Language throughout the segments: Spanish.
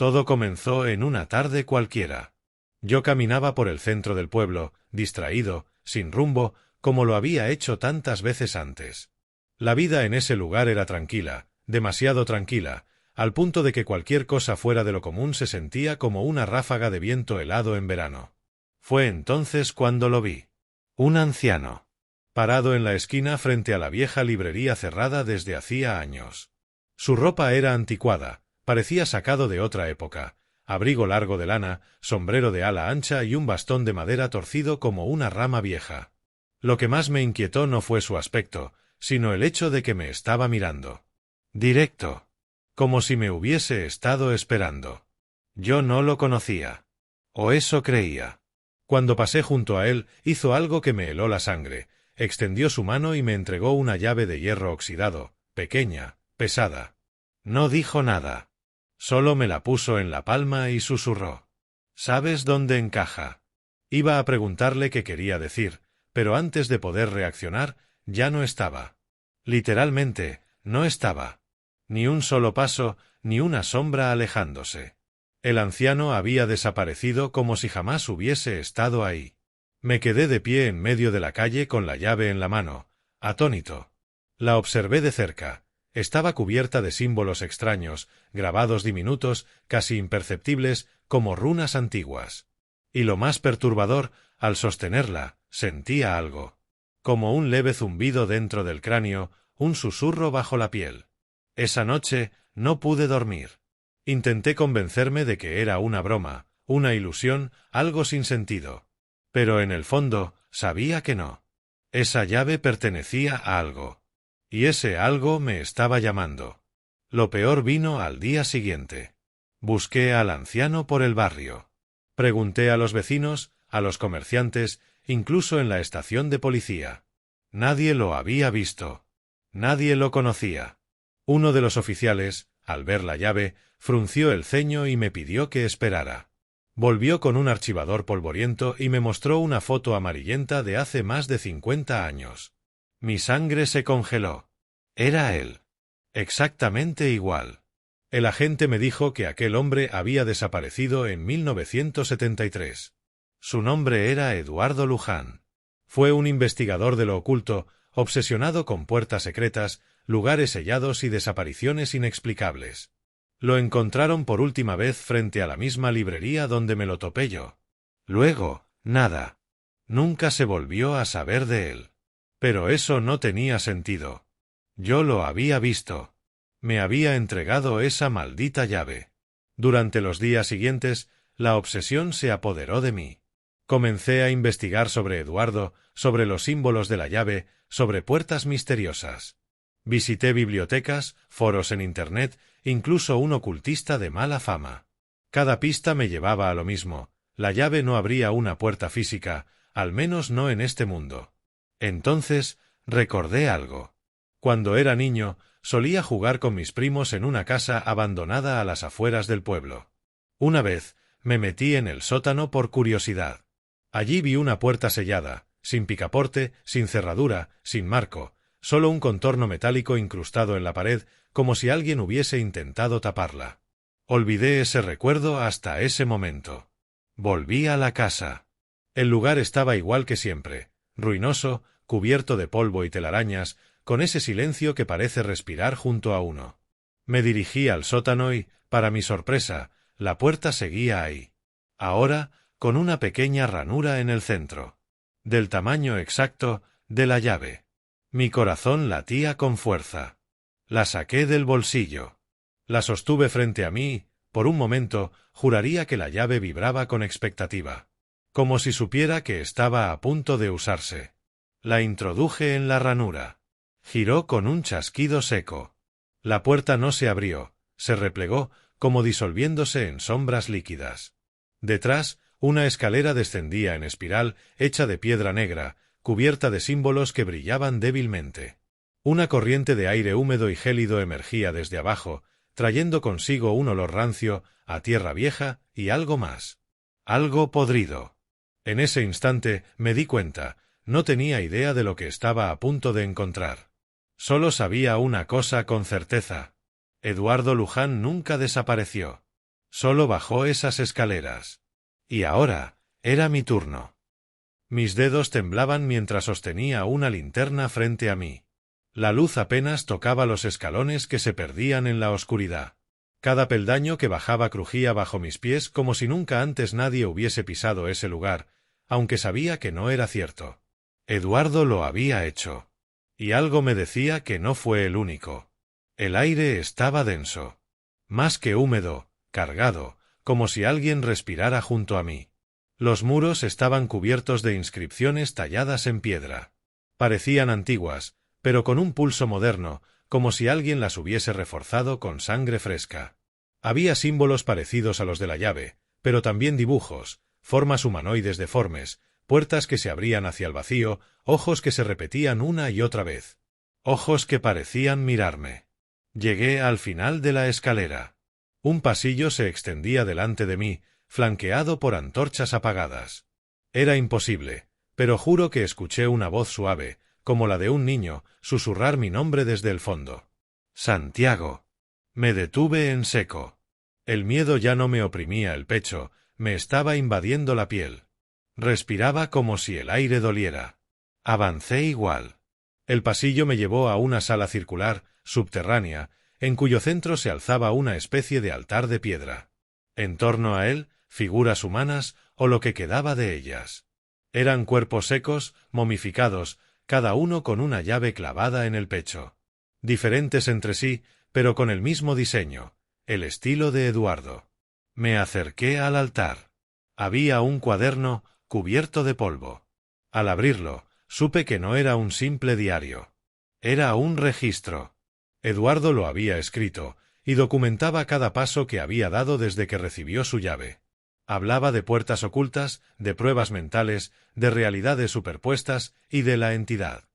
Todo comenzó en una tarde cualquiera. Yo caminaba por el centro del pueblo, distraído, sin rumbo, como lo había hecho tantas veces antes. La vida en ese lugar era tranquila, demasiado tranquila, al punto de que cualquier cosa fuera de lo común se sentía como una ráfaga de viento helado en verano. Fue entonces cuando lo vi. Un anciano, parado en la esquina frente a la vieja librería cerrada desde hacía años. Su ropa era anticuada, parecía sacado de otra época, abrigo largo de lana, sombrero de ala ancha y un bastón de madera torcido como una rama vieja. Lo que más me inquietó no fue su aspecto, sino el hecho de que me estaba mirando. Directo. Como si me hubiese estado esperando. Yo no lo conocía. O eso creía. Cuando pasé junto a él, hizo algo que me heló la sangre. Extendió su mano y me entregó una llave de hierro oxidado, pequeña, pesada. No dijo nada. Solo me la puso en la palma y susurró. ¿Sabes dónde encaja? Iba a preguntarle qué quería decir, pero antes de poder reaccionar, ya no estaba. Literalmente, no estaba. Ni un solo paso, ni una sombra alejándose. El anciano había desaparecido como si jamás hubiese estado ahí. Me quedé de pie en medio de la calle con la llave en la mano, atónito. La observé de cerca. Estaba cubierta de símbolos extraños, grabados diminutos, casi imperceptibles, como runas antiguas. Y lo más perturbador, al sostenerla, sentía algo. Como un leve zumbido dentro del cráneo, un susurro bajo la piel. Esa noche no pude dormir. Intenté convencerme de que era una broma, una ilusión, algo sin sentido. Pero en el fondo, sabía que no. Esa llave pertenecía a algo. Y ese algo me estaba llamando. Lo peor vino al día siguiente. Busqué al anciano por el barrio. Pregunté a los vecinos, a los comerciantes, incluso en la estación de policía. Nadie lo había visto. Nadie lo conocía. Uno de los oficiales, al ver la llave, frunció el ceño y me pidió que esperara. Volvió con un archivador polvoriento y me mostró una foto amarillenta de hace más de 50 años. Mi sangre se congeló. Era él. Exactamente igual. El agente me dijo que aquel hombre había desaparecido en 1973. Su nombre era Eduardo Luján. Fue un investigador de lo oculto, obsesionado con puertas secretas, lugares sellados y desapariciones inexplicables. Lo encontraron por última vez frente a la misma librería donde me lo topé yo. Luego, nada. Nunca se volvió a saber de él. Pero eso no tenía sentido. Yo lo había visto. Me había entregado esa maldita llave. Durante los días siguientes, la obsesión se apoderó de mí. Comencé a investigar sobre Eduardo, sobre los símbolos de la llave, sobre puertas misteriosas. Visité bibliotecas, foros en Internet, incluso un ocultista de mala fama. Cada pista me llevaba a lo mismo. La llave no abría una puerta física, al menos no en este mundo. Entonces, recordé algo. Cuando era niño, solía jugar con mis primos en una casa abandonada a las afueras del pueblo. Una vez, me metí en el sótano por curiosidad. Allí vi una puerta sellada, sin picaporte, sin cerradura, sin marco, solo un contorno metálico incrustado en la pared, como si alguien hubiese intentado taparla. Olvidé ese recuerdo hasta ese momento. Volví a la casa. El lugar estaba igual que siempre, ruinoso, cubierto de polvo y telarañas, con ese silencio que parece respirar junto a uno. Me dirigí al sótano y, para mi sorpresa, la puerta seguía ahí. Ahora, con una pequeña ranura en el centro. Del tamaño exacto de la llave. Mi corazón latía con fuerza. La saqué del bolsillo. La sostuve frente a mí y, por un momento, juraría que la llave vibraba con expectativa. Como si supiera que estaba a punto de usarse. La introduje en la ranura. Giró con un chasquido seco. La puerta no se abrió, se replegó, como disolviéndose en sombras líquidas. Detrás, una escalera descendía en espiral, hecha de piedra negra, cubierta de símbolos que brillaban débilmente. Una corriente de aire húmedo y gélido emergía desde abajo, trayendo consigo un olor rancio, a tierra vieja y algo más. Algo podrido. En ese instante me di cuenta, no tenía idea de lo que estaba a punto de encontrar. Solo sabía una cosa con certeza. Eduardo Luján nunca desapareció. Solo bajó esas escaleras. Y ahora, era mi turno. Mis dedos temblaban mientras sostenía una linterna frente a mí. La luz apenas tocaba los escalones que se perdían en la oscuridad. Cada peldaño que bajaba crujía bajo mis pies como si nunca antes nadie hubiese pisado ese lugar, aunque sabía que no era cierto. Eduardo lo había hecho. Y algo me decía que no fue el único. El aire estaba denso. Más que húmedo, cargado, como si alguien respirara junto a mí. Los muros estaban cubiertos de inscripciones talladas en piedra. Parecían antiguas, pero con un pulso moderno, como si alguien las hubiese reforzado con sangre fresca. Había símbolos parecidos a los de la llave, pero también dibujos, formas humanoides deformes, puertas que se abrían hacia el vacío, ojos que se repetían una y otra vez. Ojos que parecían mirarme. Llegué al final de la escalera. Un pasillo se extendía delante de mí, flanqueado por antorchas apagadas. Era imposible, pero juro que escuché una voz suave, como la de un niño, susurrar mi nombre desde el fondo. Santiago. Me detuve en seco. El miedo ya no me oprimía el pecho, me estaba invadiendo la piel. Respiraba como si el aire doliera. Avancé igual. El pasillo me llevó a una sala circular, subterránea, en cuyo centro se alzaba una especie de altar de piedra. En torno a él, figuras humanas o lo que quedaba de ellas. Eran cuerpos secos, momificados, cada uno con una llave clavada en el pecho. Diferentes entre sí, pero con el mismo diseño, el estilo de Eduardo. Me acerqué al altar. Había un cuaderno cubierto de polvo. Al abrirlo, supe que no era un simple diario. Era un registro. Eduardo lo había escrito, y documentaba cada paso que había dado desde que recibió su llave. Hablaba de puertas ocultas, de pruebas mentales, de realidades superpuestas y de la entidad.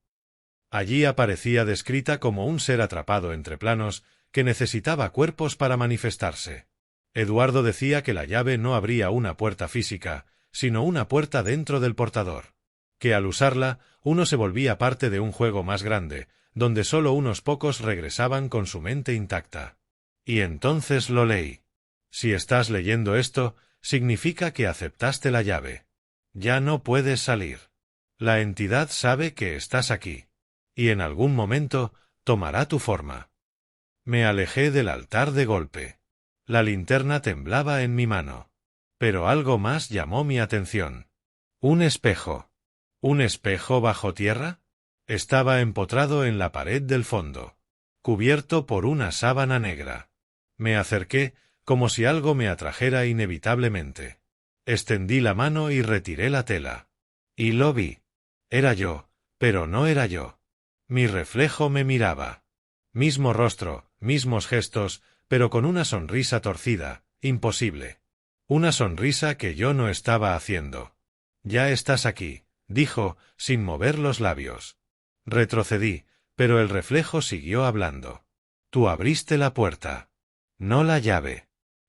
Allí aparecía descrita como un ser atrapado entre planos que necesitaba cuerpos para manifestarse. Eduardo decía que la llave no abría una puerta física, sino una puerta dentro del portador. Que al usarla, uno se volvía parte de un juego más grande, donde solo unos pocos regresaban con su mente intacta. Y entonces lo leí. Si estás leyendo esto, significa que aceptaste la llave. Ya no puedes salir. La entidad sabe que estás aquí. Y en algún momento, tomará tu forma. Me alejé del altar de golpe. La linterna temblaba en mi mano. Pero algo más llamó mi atención. Un espejo. ¿Un espejo bajo tierra? Estaba empotrado en la pared del fondo, cubierto por una sábana negra. Me acerqué, como si algo me atrajera inevitablemente. Extendí la mano y retiré la tela. Y lo vi. Era yo, pero no era yo. Mi reflejo me miraba. Mismo rostro, mismos gestos, pero con una sonrisa torcida, imposible. Una sonrisa que yo no estaba haciendo. Ya estás aquí, dijo, sin mover los labios. Retrocedí, pero el reflejo siguió hablando. Tú abriste la puerta. No la llave.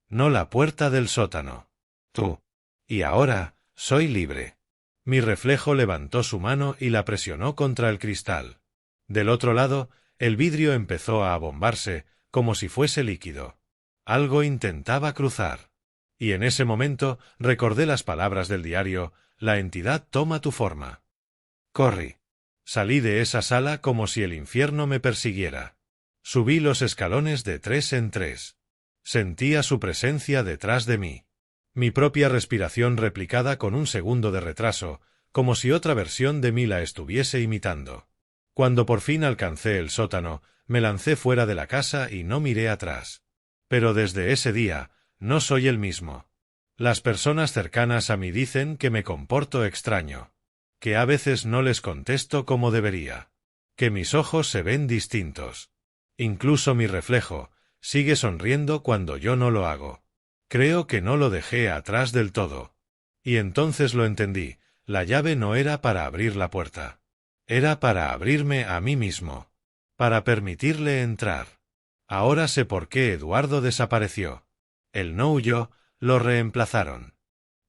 No la puerta del sótano. Tú. Y ahora, soy libre. Mi reflejo levantó su mano y la presionó contra el cristal. Del otro lado, el vidrio empezó a abombarse, como si fuese líquido. Algo intentaba cruzar. Y en ese momento recordé las palabras del diario: la entidad toma tu forma. Corrí. Salí de esa sala como si el infierno me persiguiera. Subí los escalones de 3 en 3. Sentía su presencia detrás de mí. Mi propia respiración replicada con un segundo de retraso, como si otra versión de mí la estuviese imitando. Cuando por fin alcancé el sótano, me lancé fuera de la casa y no miré atrás. Pero desde ese día, no soy el mismo. Las personas cercanas a mí dicen que me comporto extraño. Que a veces no les contesto como debería. Que mis ojos se ven distintos. Incluso mi reflejo sigue sonriendo cuando yo no lo hago. Creo que no lo dejé atrás del todo. Y entonces lo entendí: la llave no era para abrir la puerta. Era para abrirme a mí mismo. Para permitirle entrar. Ahora sé por qué Eduardo desapareció. Él no huyó, lo reemplazaron.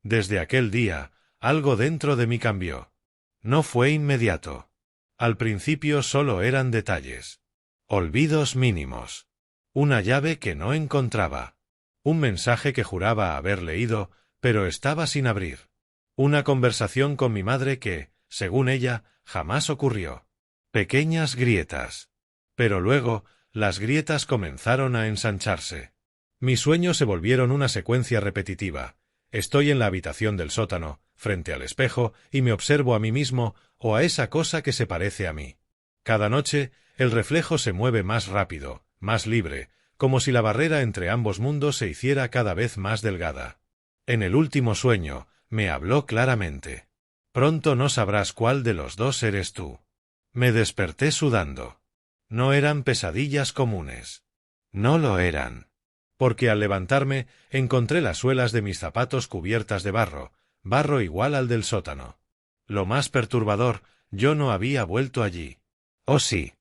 Desde aquel día, algo dentro de mí cambió. No fue inmediato. Al principio solo eran detalles. Olvidos mínimos. Una llave que no encontraba. Un mensaje que juraba haber leído, pero estaba sin abrir. Una conversación con mi madre que, según ella, jamás ocurrió. Pequeñas grietas. Pero luego, las grietas comenzaron a ensancharse. Mis sueños se volvieron una secuencia repetitiva. Estoy en la habitación del sótano, frente al espejo, y me observo a mí mismo o a esa cosa que se parece a mí. Cada noche, el reflejo se mueve más rápido, más libre, como si la barrera entre ambos mundos se hiciera cada vez más delgada. En el último sueño, me habló claramente. Pronto no sabrás cuál de los dos eres tú. Me desperté sudando. No eran pesadillas comunes. No lo eran. Porque al levantarme, encontré las suelas de mis zapatos cubiertas de barro, barro igual al del sótano. Lo más perturbador, yo no había vuelto allí. Oh sí.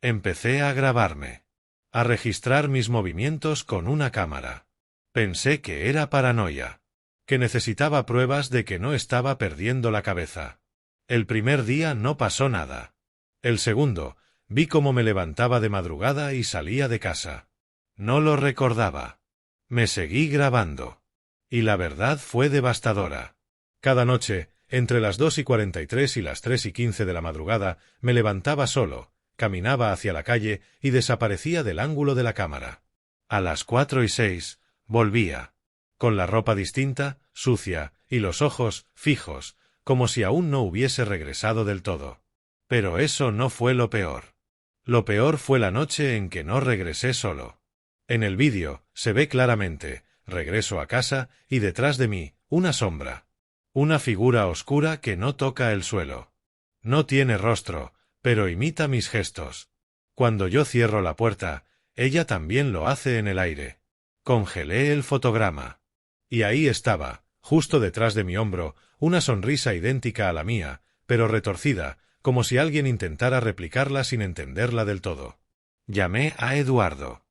Empecé a grabarme. A registrar mis movimientos con una cámara. Pensé que era paranoia. Que necesitaba pruebas de que no estaba perdiendo la cabeza. El primer día no pasó nada. El segundo, vi cómo me levantaba de madrugada y salía de casa. No lo recordaba. Me seguí grabando. Y la verdad fue devastadora. Cada noche, entre las 2:43 y las 3:15 de la madrugada, me levantaba solo, caminaba hacia la calle y desaparecía del ángulo de la cámara. A las 4:06, volvía. Con la ropa distinta, sucia, y los ojos fijos, como si aún no hubiese regresado del todo. Pero eso no fue lo peor. Lo peor fue la noche en que no regresé solo. En el vídeo, se ve claramente, regreso a casa, y detrás de mí, una sombra. Una figura oscura que no toca el suelo. No tiene rostro, pero imita mis gestos. Cuando yo cierro la puerta, ella también lo hace en el aire. Congelé el fotograma. Y ahí estaba, justo detrás de mi hombro, una sonrisa idéntica a la mía, pero retorcida, como si alguien intentara replicarla sin entenderla del todo. Llamé a Eduardo.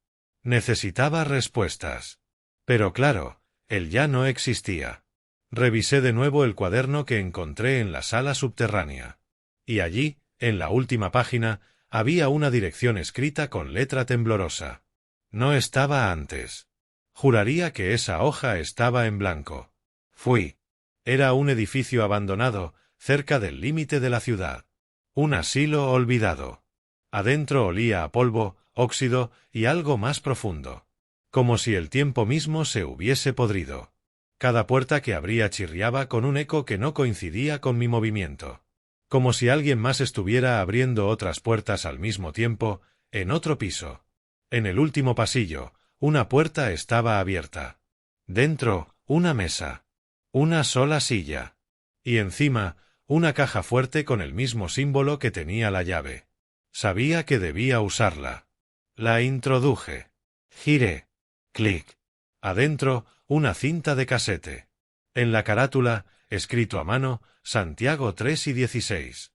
Necesitaba respuestas. Pero claro, él ya no existía. Revisé de nuevo el cuaderno que encontré en la sala subterránea. Y allí, en la última página, había una dirección escrita con letra temblorosa. No estaba antes. Juraría que esa hoja estaba en blanco. Fui. Era un edificio abandonado, cerca del límite de la ciudad. Un asilo olvidado. Adentro olía a polvo, óxido y algo más profundo. Como si el tiempo mismo se hubiese podrido. Cada puerta que abría chirriaba con un eco que no coincidía con mi movimiento. Como si alguien más estuviera abriendo otras puertas al mismo tiempo, en otro piso. En el último pasillo, una puerta estaba abierta. Dentro, una mesa. Una sola silla. Y encima, una caja fuerte con el mismo símbolo que tenía la llave. Sabía que debía usarla. La introduje. Giré. Clic. Adentro, una cinta de casete. En la carátula, escrito a mano, Santiago 3:16.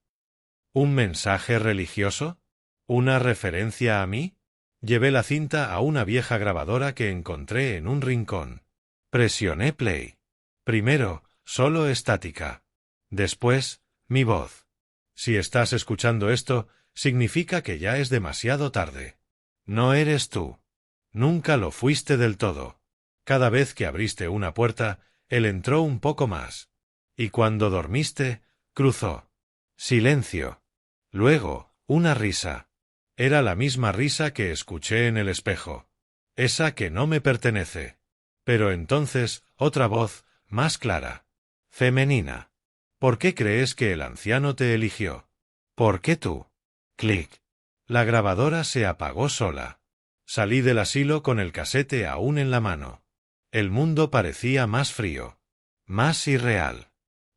¿Un mensaje religioso? ¿Una referencia a mí? Llevé la cinta a una vieja grabadora que encontré en un rincón. Presioné play. Primero, solo estática. Después, mi voz. Si estás escuchando esto, significa que ya es demasiado tarde. No eres tú. Nunca lo fuiste del todo. Cada vez que abriste una puerta, él entró un poco más. Y cuando dormiste, cruzó. Silencio. Luego, una risa. Era la misma risa que escuché en el espejo. Esa que no me pertenece. Pero entonces, otra voz, más clara. Femenina. ¿Por qué crees que el anciano te eligió? ¿Por qué tú? Clic. La grabadora se apagó sola. Salí del asilo con el casete aún en la mano. El mundo parecía más frío. Más irreal.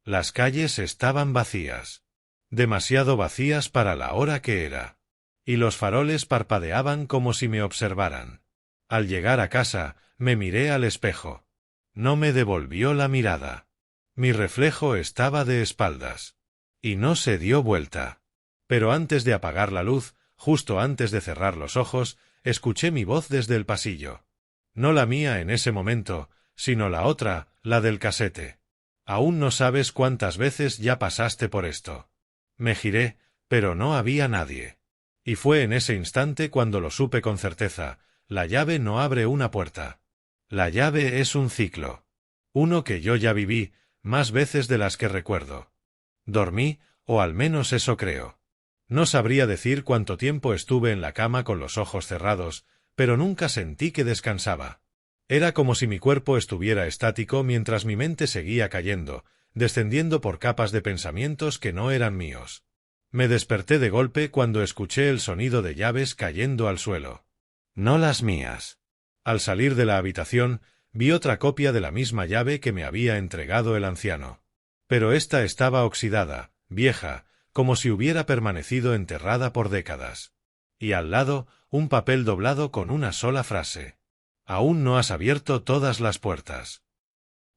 Las calles estaban vacías. Demasiado vacías para la hora que era. Y los faroles parpadeaban como si me observaran. Al llegar a casa, me miré al espejo. No me devolvió la mirada. Mi reflejo estaba de espaldas. Y no se dio vuelta. Pero antes de apagar la luz, justo antes de cerrar los ojos, escuché mi voz desde el pasillo. No la mía en ese momento, sino la otra, la del casete. Aún no sabes cuántas veces ya pasaste por esto. Me giré, pero no había nadie. Y fue en ese instante cuando lo supe con certeza, la llave no abre una puerta. La llave es un ciclo. Uno que yo ya viví, más veces de las que recuerdo. Dormí, o al menos eso creo. No sabría decir cuánto tiempo estuve en la cama con los ojos cerrados, pero nunca sentí que descansaba. Era como si mi cuerpo estuviera estático mientras mi mente seguía cayendo, descendiendo por capas de pensamientos que no eran míos. Me desperté de golpe cuando escuché el sonido de llaves cayendo al suelo. No las mías. Al salir de la habitación, vi otra copia de la misma llave que me había entregado el anciano. Pero esta estaba oxidada, vieja, como si hubiera permanecido enterrada por décadas. Y al lado, un papel doblado con una sola frase. Aún no has abierto todas las puertas.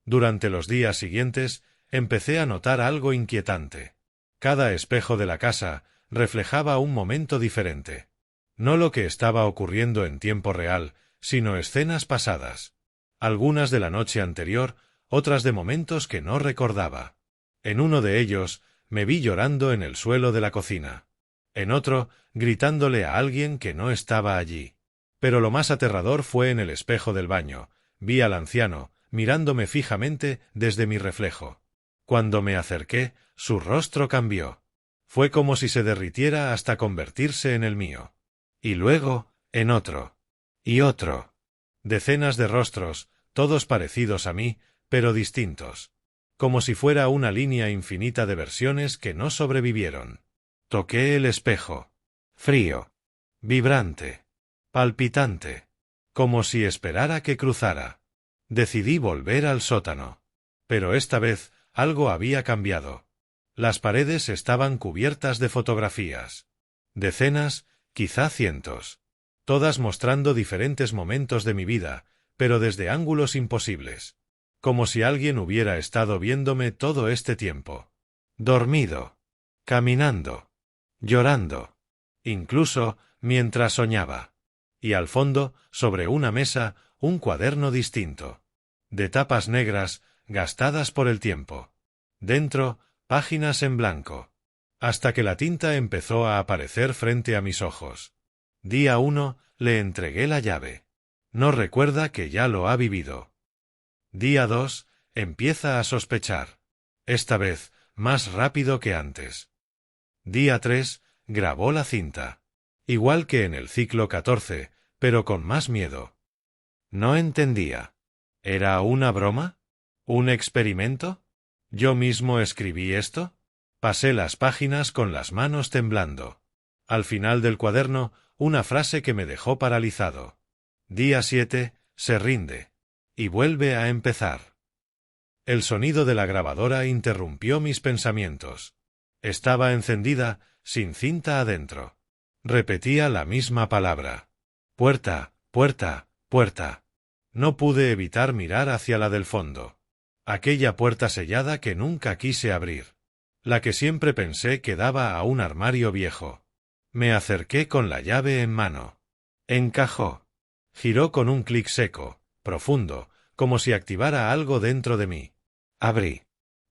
Durante los días siguientes, empecé a notar algo inquietante. Cada espejo de la casa reflejaba un momento diferente. No lo que estaba ocurriendo en tiempo real, sino escenas pasadas. Algunas de la noche anterior, otras de momentos que no recordaba. En uno de ellos, me vi llorando en el suelo de la cocina. En otro, gritándole a alguien que no estaba allí. Pero lo más aterrador fue en el espejo del baño. Vi al anciano, mirándome fijamente desde mi reflejo. Cuando me acerqué, su rostro cambió. Fue como si se derritiera hasta convertirse en el mío. Y luego, en otro. Y otro. Decenas de rostros, todos parecidos a mí, pero distintos. Como si fuera una línea infinita de versiones que no sobrevivieron. Toqué el espejo. Frío. Vibrante. Palpitante. Como si esperara que cruzara. Decidí volver al sótano. Pero esta vez, algo había cambiado. Las paredes estaban cubiertas de fotografías. Decenas, quizá cientos. Todas mostrando diferentes momentos de mi vida, pero desde ángulos imposibles. Como si alguien hubiera estado viéndome todo este tiempo. Dormido. Caminando. Llorando. Incluso, mientras soñaba. Y al fondo, sobre una mesa, un cuaderno distinto. De tapas negras, gastadas por el tiempo. Dentro, páginas en blanco. Hasta que la tinta empezó a aparecer frente a mis ojos. Día 1, le entregué la llave. No recuerda que ya lo ha vivido. Día 2, empieza a sospechar. Esta vez, más rápido que antes. Día 3, grabó la cinta. Igual que en el ciclo 14, pero con más miedo. No entendía. ¿Era una broma? ¿Un experimento? ¿Yo mismo escribí esto? Pasé las páginas con las manos temblando. Al final del cuaderno, una frase que me dejó paralizado. Día 7, se rinde. Y vuelve a empezar. El sonido de la grabadora interrumpió mis pensamientos. Estaba encendida, sin cinta adentro. Repetía la misma palabra. Puerta, puerta, puerta. No pude evitar mirar hacia la del fondo. Aquella puerta sellada que nunca quise abrir. La que siempre pensé que daba a un armario viejo. Me acerqué con la llave en mano. Encajó. Giró con un clic seco, profundo, como si activara algo dentro de mí. Abrí.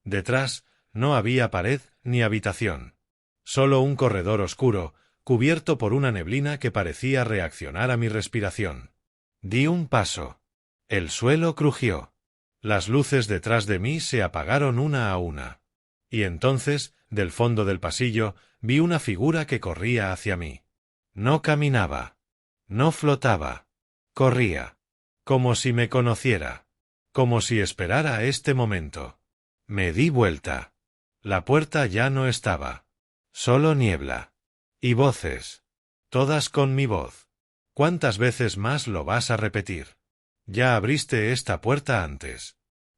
Detrás, no había pared ni habitación. Solo un corredor oscuro, cubierto por una neblina que parecía reaccionar a mi respiración. Di un paso. El suelo crujió. Las luces detrás de mí se apagaron una a una. Y entonces, del fondo del pasillo, vi una figura que corría hacia mí. No caminaba. No flotaba. Corría. Como si me conociera. Como si esperara este momento. Me di vuelta. La puerta ya no estaba. Solo niebla. Y voces. Todas con mi voz. ¿Cuántas veces más lo vas a repetir? Ya abriste esta puerta antes.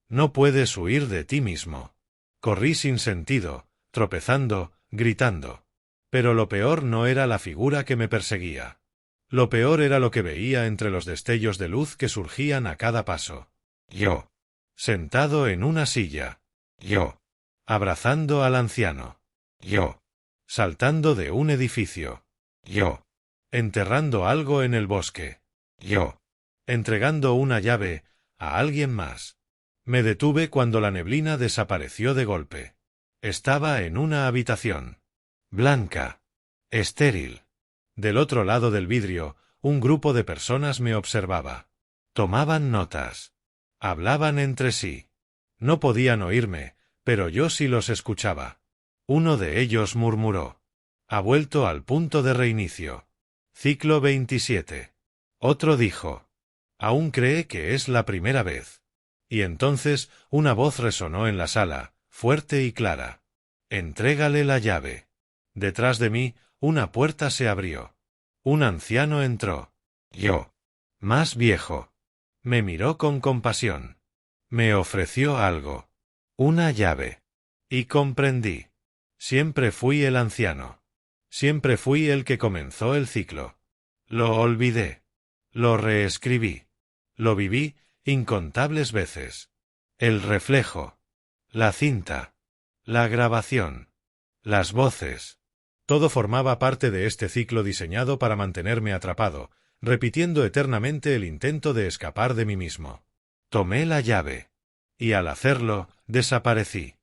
No puedes huir de ti mismo. Corrí sin sentido, tropezando, gritando. Pero lo peor no era la figura que me perseguía. Lo peor era lo que veía entre los destellos de luz que surgían a cada paso. Yo. Sentado en una silla. Yo. Abrazando al anciano. Yo. Saltando de un edificio. Yo. Enterrando algo en el bosque. Yo. Entregando una llave a alguien más. Me detuve cuando la neblina desapareció de golpe. Estaba en una habitación. Blanca. Estéril. Del otro lado del vidrio, un grupo de personas me observaba. Tomaban notas. Hablaban entre sí. No podían oírme, pero yo sí los escuchaba. Uno de ellos murmuró: «Ha vuelto al punto de reinicio. Ciclo 27». Otro dijo: «Aún cree que es la primera vez». Y entonces una voz resonó en la sala, fuerte y clara: «Entrégale la llave». Detrás de mí, una puerta se abrió. Un anciano entró. Yo, más viejo. Me miró con compasión. Me ofreció algo. Una llave. Y comprendí. Siempre fui el anciano. Siempre fui el que comenzó el ciclo. Lo olvidé. Lo reescribí. Lo viví incontables veces. El reflejo. La cinta. La grabación. Las voces. Todo formaba parte de este ciclo diseñado para mantenerme atrapado, repitiendo eternamente el intento de escapar de mí mismo. Tomé la llave. Y al hacerlo, desaparecí.